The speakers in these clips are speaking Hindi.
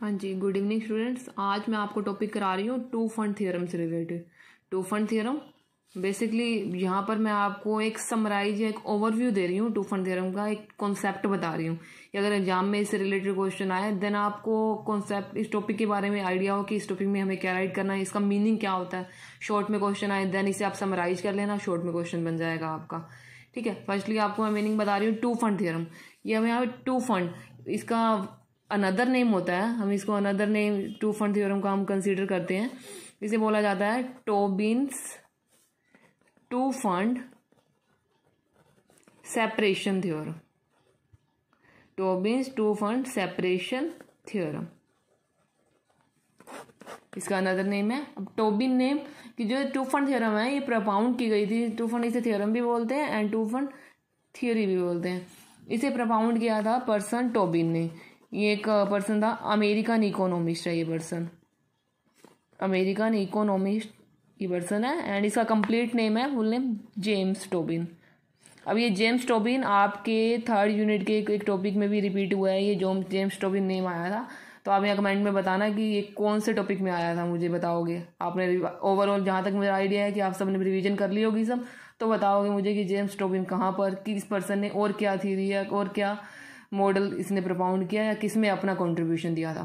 हाँ जी, गुड इवनिंग स्टूडेंट्स। आज मैं आपको टॉपिक करा रही हूँ टू फंड थ्योरम से related. Two fund theorem basically यहाँ पर मैं आपको एक समराइज या एक ओवरव्यू दे रही हूँ। टू फंड थ्योरम का एक कॉन्सेप्ट बता रही हूँ कि अगर एग्जाम में इससे रिलेटेड क्वेश्चन आए देन आपको कॉन्सेप्ट इस टॉपिक के बारे में आइडिया हो कि इस टॉपिक में हमें क्या राइट करना है, इसका मीनिंग क्या होता है। शॉर्ट में क्वेश्चन आए देन इसे आप समराइज कर लेना, शॉर्ट में क्वेश्चन बन जाएगा आपका। ठीक है, फर्स्टली आपको मैं मीनिंग बता रही हूँ टू फंड थ्योरम। ये हमें यहाँ पे टू फंड इसका अनदर नेम होता है, हम इसको another name two fund theorem का हम कंसीडर करते हैं। इसे बोला जाता है Tobin's two fund separation theorem. Tobin's two fund separation theorem इसका अनदर नेम है। अब टोबिन नेम की जो टू फंड थ्योरम है ये प्रपाउंड की गई थी। टू फंड इसे थ्योरम भी बोलते हैं एंड टू फंड थ्योरी भी बोलते हैं। इसे प्रपाउंड किया था पर्सन टोबिन ने। ये एक पर्सन था, अमेरिकन इकोनॉमिस्ट है ये पर्सन, अमेरिकन इकोनॉमिस्ट ये पर्सन है एंड इसका कंप्लीट नेम है, फुल नेम जेम्स टोबिन। अब ये जेम्स टोबिन आपके थर्ड यूनिट के एक टॉपिक में भी रिपीट हुआ है। ये जो जेम्स टोबिन नेम आया था, तो आप यहाँ कमेंट में बताना कि ये कौन से टॉपिक में आया था, मुझे बताओगे। आपने ओवरऑल जहाँ तक मुझे आइडिया है कि आप सबने रिवीजन कर ली होगी सब, तो बताओगे मुझे कि जेम्स टोबिन कहाँ पर, किस पर्सन ने और क्या थ्योरी है और क्या मॉडल इसने प्रपाउंड किया या किस में अपना कंट्रीब्यूशन दिया था।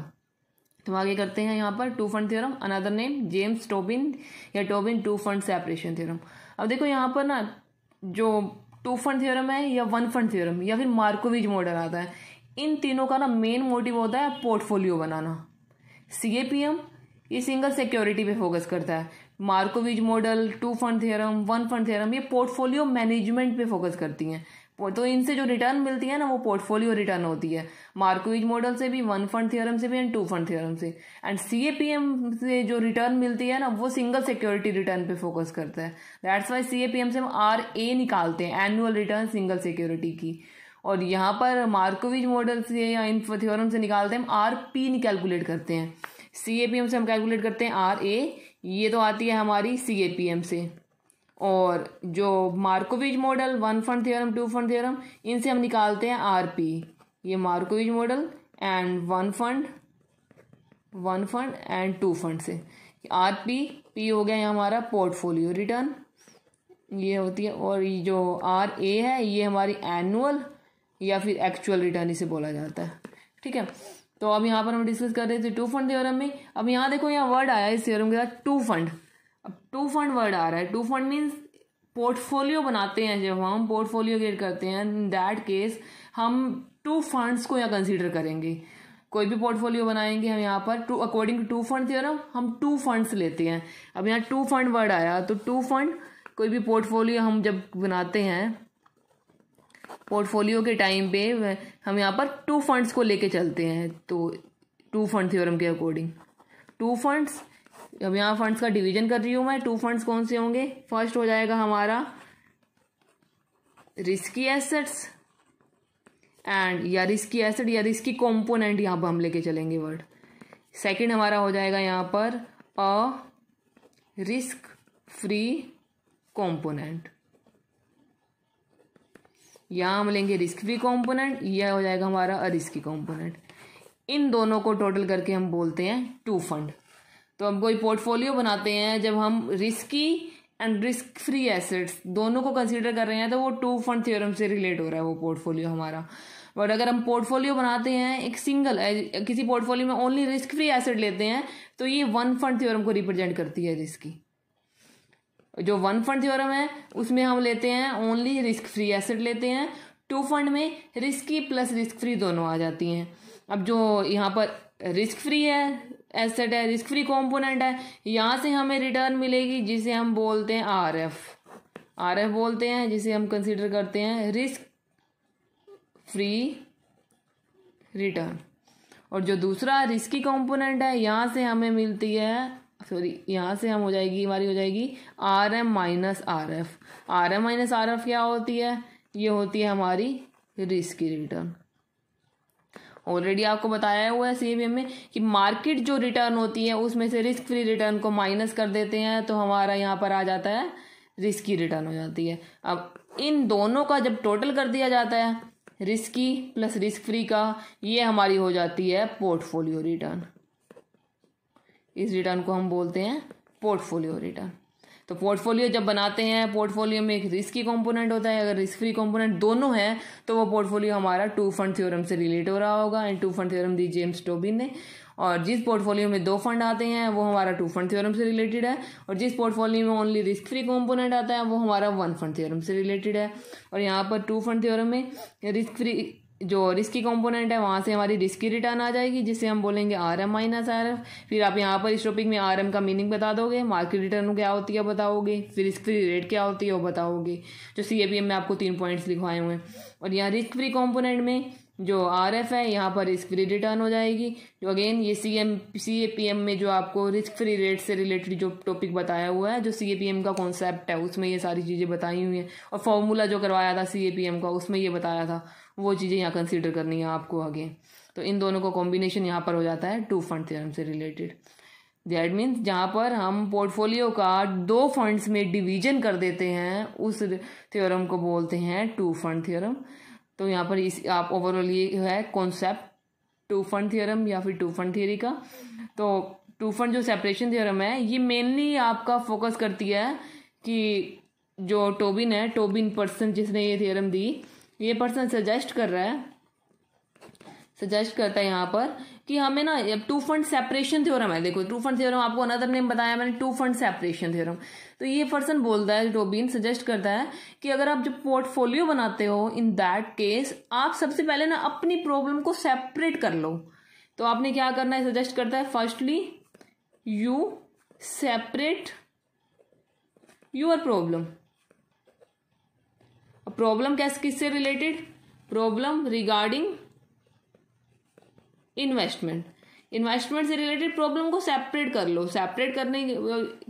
तो आगे करते हैं यहाँ पर two fund theorem another name James Tobin या Tobin two fund separation theorem. अब देखो यहाँ पर ना जो टू फंड थ्योरम है या वन फंड थ्योरम या फिर मार्कोविज मॉडल आता है, इन तीनों का ना मेन मोटिव होता है पोर्टफोलियो बनाना। सीएपीएम ये सिंगल सिक्योरिटी पे फोकस करता है। Markowitz model, two fund theorem, one fund theorem ये पोर्टफोलियो मैनेजमेंट पे फोकस करती हैं। तो इनसे जो रिटर्न मिलती है ना वो पोर्टफोलियो रिटर्न होती है, मार्कोविज मॉडल से भी, वन फंड थ्योरम से भी एंड टू फंड थ्योरम से। एंड सीएपीएम से जो रिटर्न मिलती है ना वो सिंगल सिक्योरिटी रिटर्न पे फोकस करता है। दैट्स वाई सीएपीएम से हम RA निकालते हैं, एनुअल रिटर्न सिंगल सिक्योरिटी की। और यहाँ पर मार्कोविज मॉडल से या इन थ्योरम से निकालते हैं हम RP कैलकुलेट करते हैं। सीएपीएम से हम कैलकुलेट करते हैं RA, ये तो आती है हमारी सीएपीएम से। और जो Markowitz model, one fund theorem, two fund theorem, इनसे हम निकालते हैं RP। ये Markowitz model and one fund and two fund से RP P हो गया ये हमारा पोर्टफोलियो रिटर्न, ये होती है। और ये जो RA है ये हमारी एनुअल या फिर एक्चुअल रिटर्न इसे बोला जाता है। ठीक है, तो अब यहाँ पर हम डिस्कस कर रहे थे टू फंड थ्योरम में। अब यहाँ देखो यहाँ वर्ड आया इस थ्योरम के साथ टू फंड। अब टू फंड वर्ड आ रहा है, टू फंड मीन्स पोर्टफोलियो बनाते हैं। जब हम पोर्टफोलियो क्रिएट करते हैं इन दैट केस हम टू फंड्स को यहाँ कंसीडर करेंगे। कोई भी पोर्टफोलियो बनाएंगे हम यहाँ पर two according to two fund theorem हम टू फंड्स लेते हैं। अब यहाँ टू फंड वर्ड आया तो टू फंड कोई भी पोर्टफोलियो हम जब बनाते हैं, पोर्टफोलियो के टाइम पे हम यहाँ पर टू फंड्स को लेके चलते हैं। तो टू फंड थ्योरम के अकॉर्डिंग टू फंड्स, अब यहाँ फंड्स का डिवीजन कर रही हूँ मैं। टू फंड्स कौन से होंगे, फर्स्ट हो जाएगा हमारा रिस्की एसेट्स एंड या रिस्की एसेट या रिस्की कंपोनेंट, यहाँ पर हम लेके चलेंगे वर्ड। सेकंड हमारा हो जाएगा यहाँ पर अ रिस्क फ्री कंपोनेंट, यहाँ हम लेंगे रिस्क फ्री कंपोनेंट, यह हो जाएगा हमारा अ रिस्की कंपोनेंट। इन दोनों को टोटल करके हम बोलते हैं टू फंड। तो हम कोई पोर्टफोलियो बनाते हैं जब हम risky and risk free assets दोनों को कंसीडर कर रहे हैं तो वो टू फंड थ्योरम से रिलेट हो रहा है वो पोर्टफोलियो हमारा। बट अगर हम पोर्टफोलियो बनाते हैं एक सिंगल, किसी पोर्टफोलियो में ओनली रिस्क फ्री एसेट लेते हैं तो ये वन फंड थ्योरम को रिप्रेजेंट करती है। रिस्की जो वन फंड थ्योरम है उसमें हम लेते हैं ओनली रिस्क फ्री एसेट लेते हैं। टू फंड में रिस्की प्लस रिस्क फ्री दोनों आ जाती हैं। अब जो यहाँ पर रिस्क फ्री है एसेट है, रिस्क फ्री कंपोनेंट है, यहाँ से हमें रिटर्न मिलेगी जिसे हम बोलते हैं RF बोलते हैं, जिसे हम कंसीडर करते हैं रिस्क फ्री रिटर्न। और जो दूसरा रिस्की कंपोनेंट है यहाँ से हमें मिलती है, सॉरी यहाँ से हम हमारी हो जाएगी RM माइनस RF क्या होती है, ये होती है हमारी रिस्की रिटर्न। ऑलरेडी आपको बताया हुआ है सीएपीएम में कि मार्केट जो रिटर्न होती है उसमें से रिस्क फ्री रिटर्न को माइनस कर देते हैं तो हमारा यहाँ पर आ जाता है रिस्की रिटर्न हो जाती है। अब इन दोनों का जब टोटल कर दिया जाता है रिस्की प्लस रिस्क फ्री का, ये हमारी हो जाती है पोर्टफोलियो रिटर्न। इस रिटर्न को हम बोलते हैं पोर्टफोलियो रिटर्न। तो पोर्टफोलियो जब बनाते हैं, पोर्टफोलियो में एक रिस्की कंपोनेंट होता है, अगर रिस्क फ्री कंपोनेंट दोनों है तो वो पोर्टफोलियो हमारा टू फंड थ्योरम से रिलेट हो रहा होगा। एंड टू फंड थ्योरम दी जेम्स टोबिन ने। और जिस पोर्टफोलियो में 2 फंड आते हैं वो हमारा टू फंड थ्योरम से रिलेटेड है, और जिस पोर्टफोलियो में ओनली रिस्क फ्री कंपोनेंट आता है वो हमारा 1 फंड थ्योरम से रिलेटेड है। और यहाँ पर टू फंड थ्योरम में रिस्क फ्री जो रिस्की कंपोनेंट है वहाँ से हमारी रिस्की रिटर्न आ जाएगी, जिसे हम बोलेंगे RM माइनस RF। फिर आप यहाँ पर इस टॉपिक में RM का मीनिंग बता दोगे, मार्केट रिटर्न क्या होती है बताओगे, फिर रिस्क फ्री रेट क्या होती है वो बताओगे, जो CAPM में आपको 3 पॉइंट्स लिखवाए हुए हैं। और यहाँ रिस्क फ्री कंपोनेंट में जो RF है यहाँ पर रिस्क फ्री रिटर्न हो जाएगी। जो अगेन ये CAPM में जो आपको रिस्क फ्री रेट से रिलेटेड जो टॉपिक बताया हुआ है, जो CAPM का कॉन्सेप्ट है उसमें ये सारी चीज़ें बताई हुई हैं, और फॉर्मूला जो करवाया था CAPM का उसमें ये बताया था, वो चीज़ें यहाँ कंसीडर करनी है आपको आगे। तो इन दोनों का कॉम्बिनेशन यहाँ पर हो जाता है टू फंड थ्योरम से रिलेटेड। दैट मीन्स जहाँ पर हम पोर्टफोलियो का 2 फंड्स में डिवीजन कर देते हैं उस थ्योरम को बोलते हैं टू फंड थ्योरम। तो यहाँ पर इस आप ओवरऑल ये है कॉन्सेप्ट टू फंड थ्योरम या फिर टू फंड थियरी का। तो टू फंड जो सेपरेशन थ्योरम है ये मेनली आपका फोकस करती है कि जो टोबिन है, टोबिन पर्सन जिसने ये थ्योरम दी, ये पर्सन सजेस्ट करता है यहाँ पर कि हमें ना टू फंड सेपरेशन थ्योरम है। देखो टू फंड थ्योरम आपको अनदर नेम बताया मैंने, टू फंड सेपरेशन थ्योरम। तो ये पर्सन बोलता है, टोबिन सजेस्ट करता है कि अगर आप जब पोर्टफोलियो बनाते हो इन दैट केस आप सबसे पहले ना अपनी प्रॉब्लम को सेपरेट कर लो। तो आपने क्या करना है, सजेस्ट करता है firstly you separate your problem. Problem किससे रिलेटेड, प्रॉब्लम रिगार्डिंग इन्वेस्टमेंट से रिलेटेड प्रॉब्लम को सेपरेट कर लो। सेपरेट करने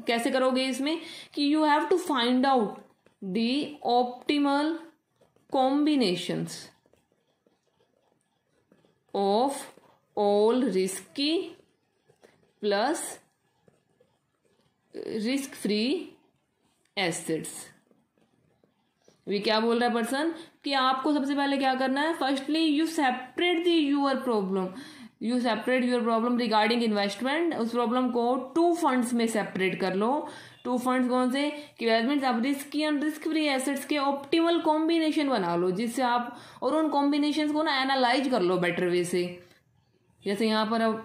कैसे करोगे इसमें कि you have to find out the optimal combinations of all risky plus risk free assets. वी क्या बोल रहा है पर्सन कि आपको सबसे पहले क्या करना है, firstly you separate your problem regarding investment. उस प्रॉब्लम को टू फंड्स में सेपरेट कर लो। टू फंड्स कौन से कि आप risky and risk free assets के ऑप्टिमल कॉम्बिनेशन बना लो, जिससे आप और उन कॉम्बिनेशंस को ना एनालाइज कर लो बेटर वे से। जैसे यहाँ पर अब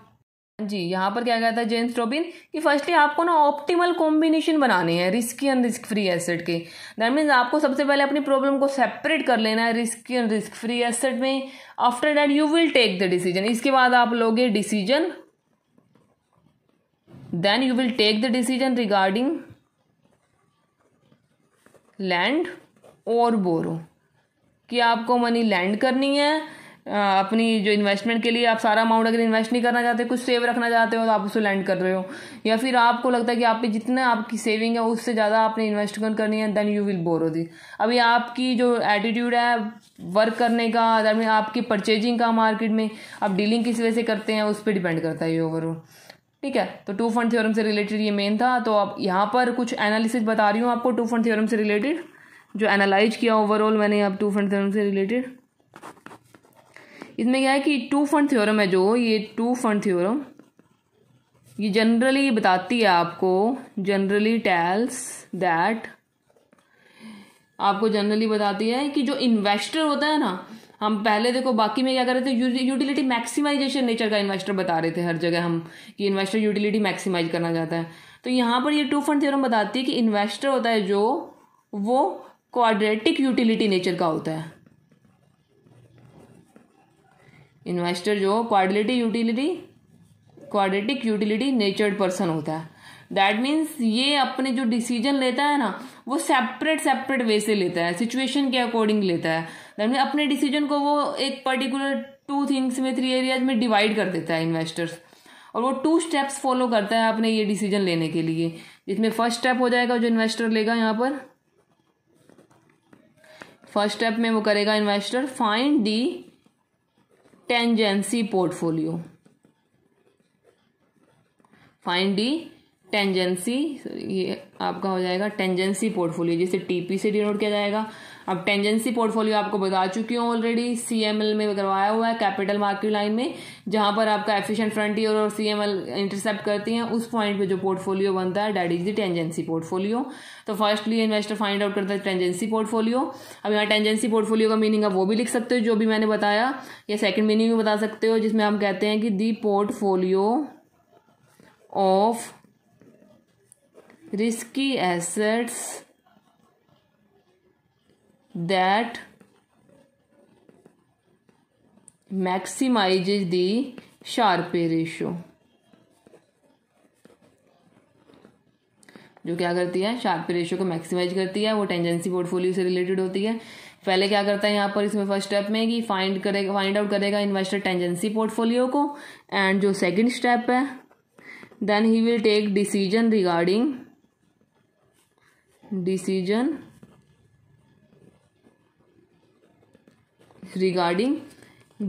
जी यहाँ पर क्या कहता है जेम्स टोबिन कि फर्स्टली आपको ना ऑप्टिमल कॉम्बिनेशन बनाने हैं risky and risk free asset के। दैट मीन्स आपको सबसे पहले अपनी प्रॉब्लम को सेपरेट कर लेना है risky and risk free asset में। After that you will take the decision. इसके बाद आप लोगे decision, then you will take the decision regarding lend और बोरो, कि आपको मनी लैंड करनी है अपनी जो इन्वेस्टमेंट के लिए। आप सारा अमाउंट अगर इन्वेस्ट नहीं करना चाहते, कुछ सेव रखना चाहते हो तो आप उसको लैंड कर रहे हो, या फिर आपको लगता है कि आप पे जितना आपकी सेविंग है उससे ज़्यादा आपने इन्वेस्टमेंट करनी है, देन यू विल बोरो दी। अभी आपकी जो एटीट्यूड है वर्क करने का, दैट मीन आपकी परचेजिंग का मार्केट में आप डीलिंग किस वजह से करते हैं उस पर डिपेंड करता है ये ओवरऑल। ठीक है, तो टू फंड थ्योरम से रिलेटेड ये मेन था। तो अब यहाँ पर कुछ एनालिसिस बता रही हूँ आपको टू फंड थ्योरम से रिलेटेड, जो एनालाइज किया ओवरऑल मैंने अब टू फंड थ्योरम से रिलेटेड। इसमें क्या है कि टू फंड थ्योरम है जो ये टू फंड थ्योरम ये जनरली बताती है आपको, जनरली टेल्स दैट, आपको जनरली बताती है कि जो इन्वेस्टर होता है ना, हम पहले देखो बाकी में क्या कर रहे थे, यूटिलिटी मैक्सिमाइजेशन नेचर का इन्वेस्टर बता रहे थे हर जगह हम कि इन्वेस्टर यूटिलिटी मैक्सिमाइज करना चाहता है। तो यहाँ पर ये टू फंड थ्योरम बताती है कि इन्वेस्टर होता है जो वो क्वाड्रेटिक यूटिलिटी नेचर का होता है। इन्वेस्टर जो क्वाड्रेटिक यूटिलिटी नेचर्ड पर्सन होता है। दैट मीन्स ये अपने जो डिसीजन लेता है ना वो सेपरेट वे से लेता है, सिचुएशन के अकॉर्डिंग लेता है। दैट मीन अपने डिसीजन को वो एक पर्टिकुलर 2 थिंग्स में 3 एरियाज में डिवाइड कर देता है इन्वेस्टर्स, और वो 2 स्टेप्स फॉलो करता है अपने ये डिसीजन लेने के लिए। जिसमें फर्स्ट स्टेप हो जाएगा जो इन्वेस्टर लेगा, यहाँ पर फर्स्ट स्टेप में वो करेगा investor find the tangency portfolio, find the tangency, ये आपका हो जाएगा टेंजेंसी पोर्टफोलियो, जिसे टीपी से डिनोट किया जाएगा। अब टेंजेंसी पोर्टफोलियो आपको बता चुकी हूँ ऑलरेडी, सीएमएल में करवाया हुआ है, कैपिटल मार्केट लाइन में, जहां पर आपका एफिशिएंट फ्रंटियर और सीएमएल इंटरसेप्ट करती हैं, उस पॉइंट पे जो पोर्टफोलियो बनता है that is the tangency portfolio. तो फर्स्टली इन्वेस्टर फाइंड आउट करता है टेंजेंसी पोर्टफोलियो। अब यहाँ टेंजेंसी पोर्टफोलियो का मीनिंग आप वो भी लिख सकते हो जो भी मैंने बताया, या सेकेंड मीनिंग भी बता सकते हो, जिसमें हम कहते हैं कि the portfolio of risky assets that maximizes the Sharpe ratio, जो क्या करती है, शार्पे रेशियो को मैक्सिमाइज करती है, वो टेंजेंसी पोर्टफोलियो से रिलेटेड होती है। पहले क्या करता है यहाँ पर इसमें फर्स्ट स्टेप में कि फाइंड आउट करेगा इन्वेस्टर टेंजेंसी पोर्टफोलियो को, एंड जो सेकंड स्टेप है then he will take decision regarding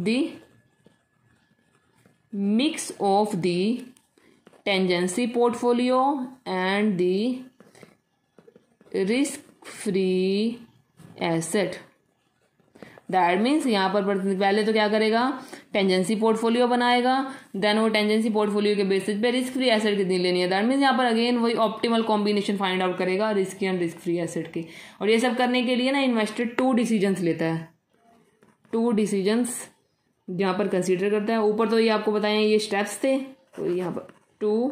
the mix of the tangency portfolio and the risk-free asset। That means यहाँ पर पहले तो क्या करेगा, टेंजेंसी पोर्टफोलियो बनाएगा, देन वो टेंजेंसी पोर्टफोलियो के बेसिस पे रिस्क फ्री एसेट कितनी लेनी है, दैट मीन्स यहाँ पर अगेन वही ऑप्टिमल कॉम्बिनेशन फाइंड आउट करेगा risk and risk free asset के। और ये सब करने के लिए ना इन्वेस्टर 2 डिसीजंस लेता है, 2 डिसीजंस यहाँ पर कंसीडर करता है। ऊपर तो ये आपको बताए ये स्टेप्स थे, तो यहाँ पर 2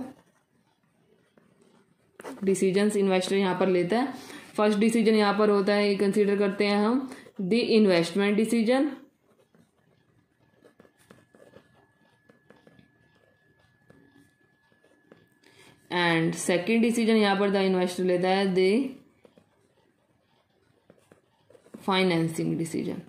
डिसीजंस इन्वेस्टर यहाँ पर लेता है। फर्स्ट डिसीजन यहाँ पर होता है, कंसीडर करते हैं हम the investment decision, and second decision यहाँ पर द इन्वेस्टर लेता है द फाइनेंसिंग डिसीजन।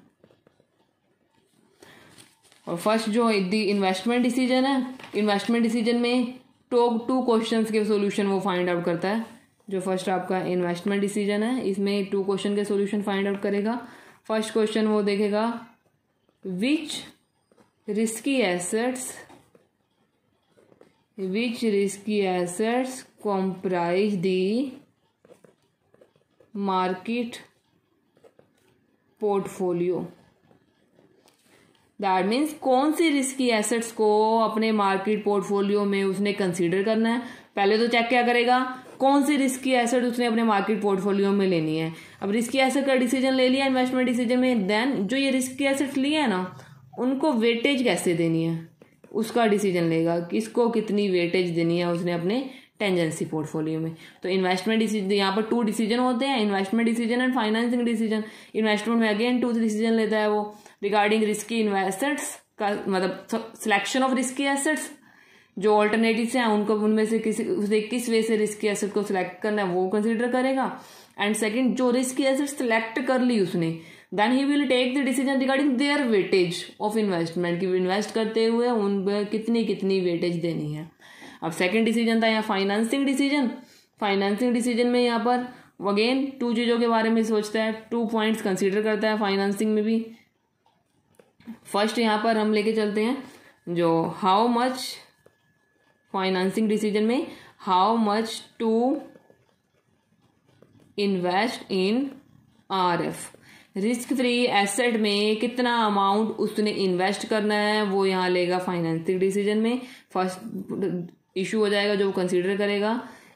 और फर्स्ट जो द इन्वेस्टमेंट डिसीजन है, इन्वेस्टमेंट डिसीजन में 2 क्वेश्चंस के सॉल्यूशन वो फाइंड आउट करता है। जो फर्स्ट आपका इन्वेस्टमेंट डिसीजन है इसमें 2 क्वेश्चन के सॉल्यूशन फाइंड आउट करेगा। फर्स्ट क्वेश्चन वो देखेगा which risky assets comprise the market portfolio। That means कौन सी रिस्की एसेट्स को अपने मार्केट पोर्टफोलियो में उसने कंसीडर करना है। पहले तो चेक क्या करेगा, कौन सी रिस्की एसेट उसने अपने मार्केट पोर्टफोलियो में लेनी है। अब रिस्की एसेट का डिसीजन ले लिया इन्वेस्टमेंट डिसीजन में, देन जो ये रिस्की एसेट्स लिए है ना उनको वेटेज कैसे देनी है उसका डिसीजन लेगा, किसको कितनी वेटेज देनी है उसने अपने टेंजेंसी पोर्टफोलियो में। तो इन्वेस्टमेंट डिसीजन यहाँ पर 2 डिसीजन होते हैं, investment decision and financing decision. Investment में अगेन 2 डिसीजन लेता है वो रिगार्डिंग रिस्की एसेट्स का, मतलब सिलेक्शन ऑफ रिस्की एसेट्स, जो ऑल्टरनेटिव्स हैं उनको उनमें से किस वे से रिस्की एसेट को सिलेक्ट करना है वो कंसीडर करेगा। एंड सेकंड, जो रिस्की एसेट सिलेक्ट कर ली उसने, then he will take the decision regarding their weightage of investment, कि इन्वेस्ट करते हुए उन पर कितनी कितनी वेटेज देनी है। अब सेकंड डिसीजन था यहाँ फाइनेंसिंग डिसीजन। फाइनेंसिंग डिसीजन में यहाँ पर अगेन 2 चीज़ों के बारे में सोचता है, 2 पॉइंट्स कंसीडर करता है फाइनेंसिंग में भी। फर्स्ट यहाँ पर हम लेके चलते हैं जो हाउ मच, फाइनेंसिंग डिसीजन में how much to invest in RF, risk free asset में कितना अमाउंट उसने इन्वेस्ट करना है वो यहाँ लेगा फाइनेंसिंग डिसीजन में। फर्स्ट इशू हो जाएगा जो कंसीडर करेगा।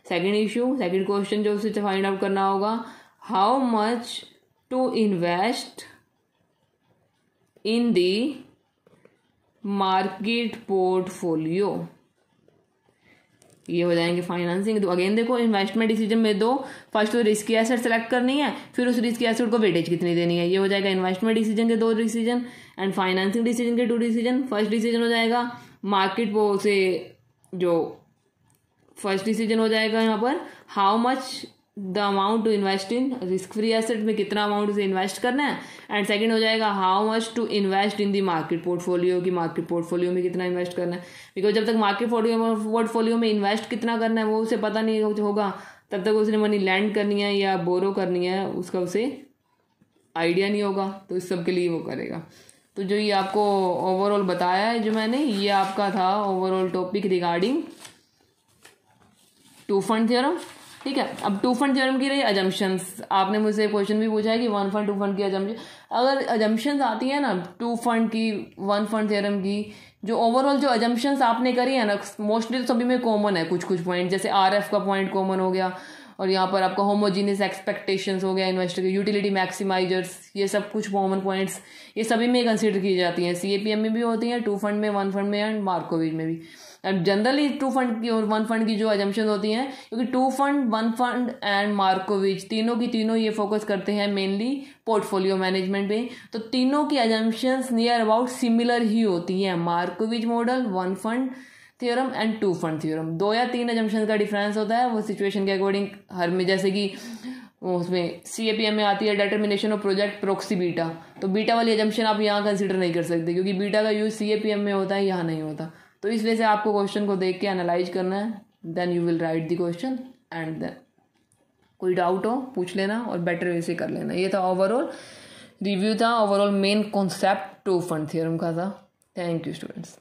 सेकंड क्वेश्चन जो उसे फाइंड आउट करना होगा, how much to invest in the market portfolio, ये हो जाएंगे फाइनेंसिंग। तो अगेन देखो इन्वेस्टमेंट डिसीजन में 2, फर्स्ट तो रिस्की एसेट सेलेक्ट करनी है, फिर उस रिस्की एसेट को वेटेज कितनी देनी है, ये हो जाएगा इन्वेस्टमेंट डिसीजन के 2 डिसीजन एंड फाइनेंसिंग डिसीजन के 2 डिसीजन। फर्स्ट डिसीजन हो जाएगा मार्केट से, जो फर्स्ट डिसीजन हो जाएगा यहाँ पर how much the amount to invest in risk free asset में कितना अमाउंट उसे इन्वेस्ट करना है, एंड सेकंड हो जाएगा how much to invest in the market portfolio, की मार्केट पोर्टफोलियो में कितना इन्वेस्ट करना है। बिकॉज जब तक मार्केट पोर्टफोलियो में इन्वेस्ट कितना करना है वो उसे पता नहीं होगा, तब तक उसने मनी लैंड करनी है या बोरो करनी है उसका उसे आइडिया नहीं होगा, तो इस सब के लिए वो करेगा। तो जो ये आपको ओवरऑल बताया है जो मैंने, ये आपका था overall topic regarding two fund theorem, ठीक है। अब टू फंड थ्योरम की रही अजम्पशंस, आपने मुझसे क्वेश्चन भी पूछा है कि वन फंड टू फंड की अजम्पशन, अगर अजम्पशंस आती है ना टू फंड की वन फंड थ्योरम की, जो ओवरऑल जो अजम्पशंस आपने करी है ना, मोस्टली तो सभी में कॉमन है कुछ कुछ पॉइंट, जैसे RF का पॉइंट कॉमन हो गया, और यहाँ पर आपका होमोजीनियस एक्सपेक्टेशंस हो गया, इन्वेस्टर के यूटिलिटी मैक्सिमाइजर्स, ये सब कुछ कॉमन पॉइंट्स ये सभी में कंसिडर की जाती हैं, CAPM में भी होती हैं, टू फंड में, वन फंड में एंड मार्कोविच में भी। एंड जनरली टू फंड की और वन फंड की जो अजम्पशन होती हैं, क्योंकि two fund, one fund and Markowitz तीनों की तीनों ये फोकस करते हैं मेनली पोर्टफोलियो मैनेजमेंट पे, तो तीनों की अजम्पशंस नियर अबाउट सिमिलर ही होती हैं, Markowitz model, one fund theorem and two fund theorem. 2 या 3 अजम्पशन का डिफरेंस होता है, वो सिचुएशन के अकॉर्डिंग हर में, जैसे कि उसमें CAPM में आती है determination of project proxy beta, तो बीटा वाली अजम्पशन आप यहाँ कंसिडर नहीं कर सकते, क्योंकि बीटा का यूज CAPM में होता है, यहाँ नहीं होता। तो इस वजह से आपको क्वेश्चन को देख के एनालाइज करना है, then you will write the question, and then कोई डाउट हो पूछ लेना और बेटर वे से कर लेना। ये था ओवरऑल रिव्यू, था overall main concept two fund theorem का था। Thank you students.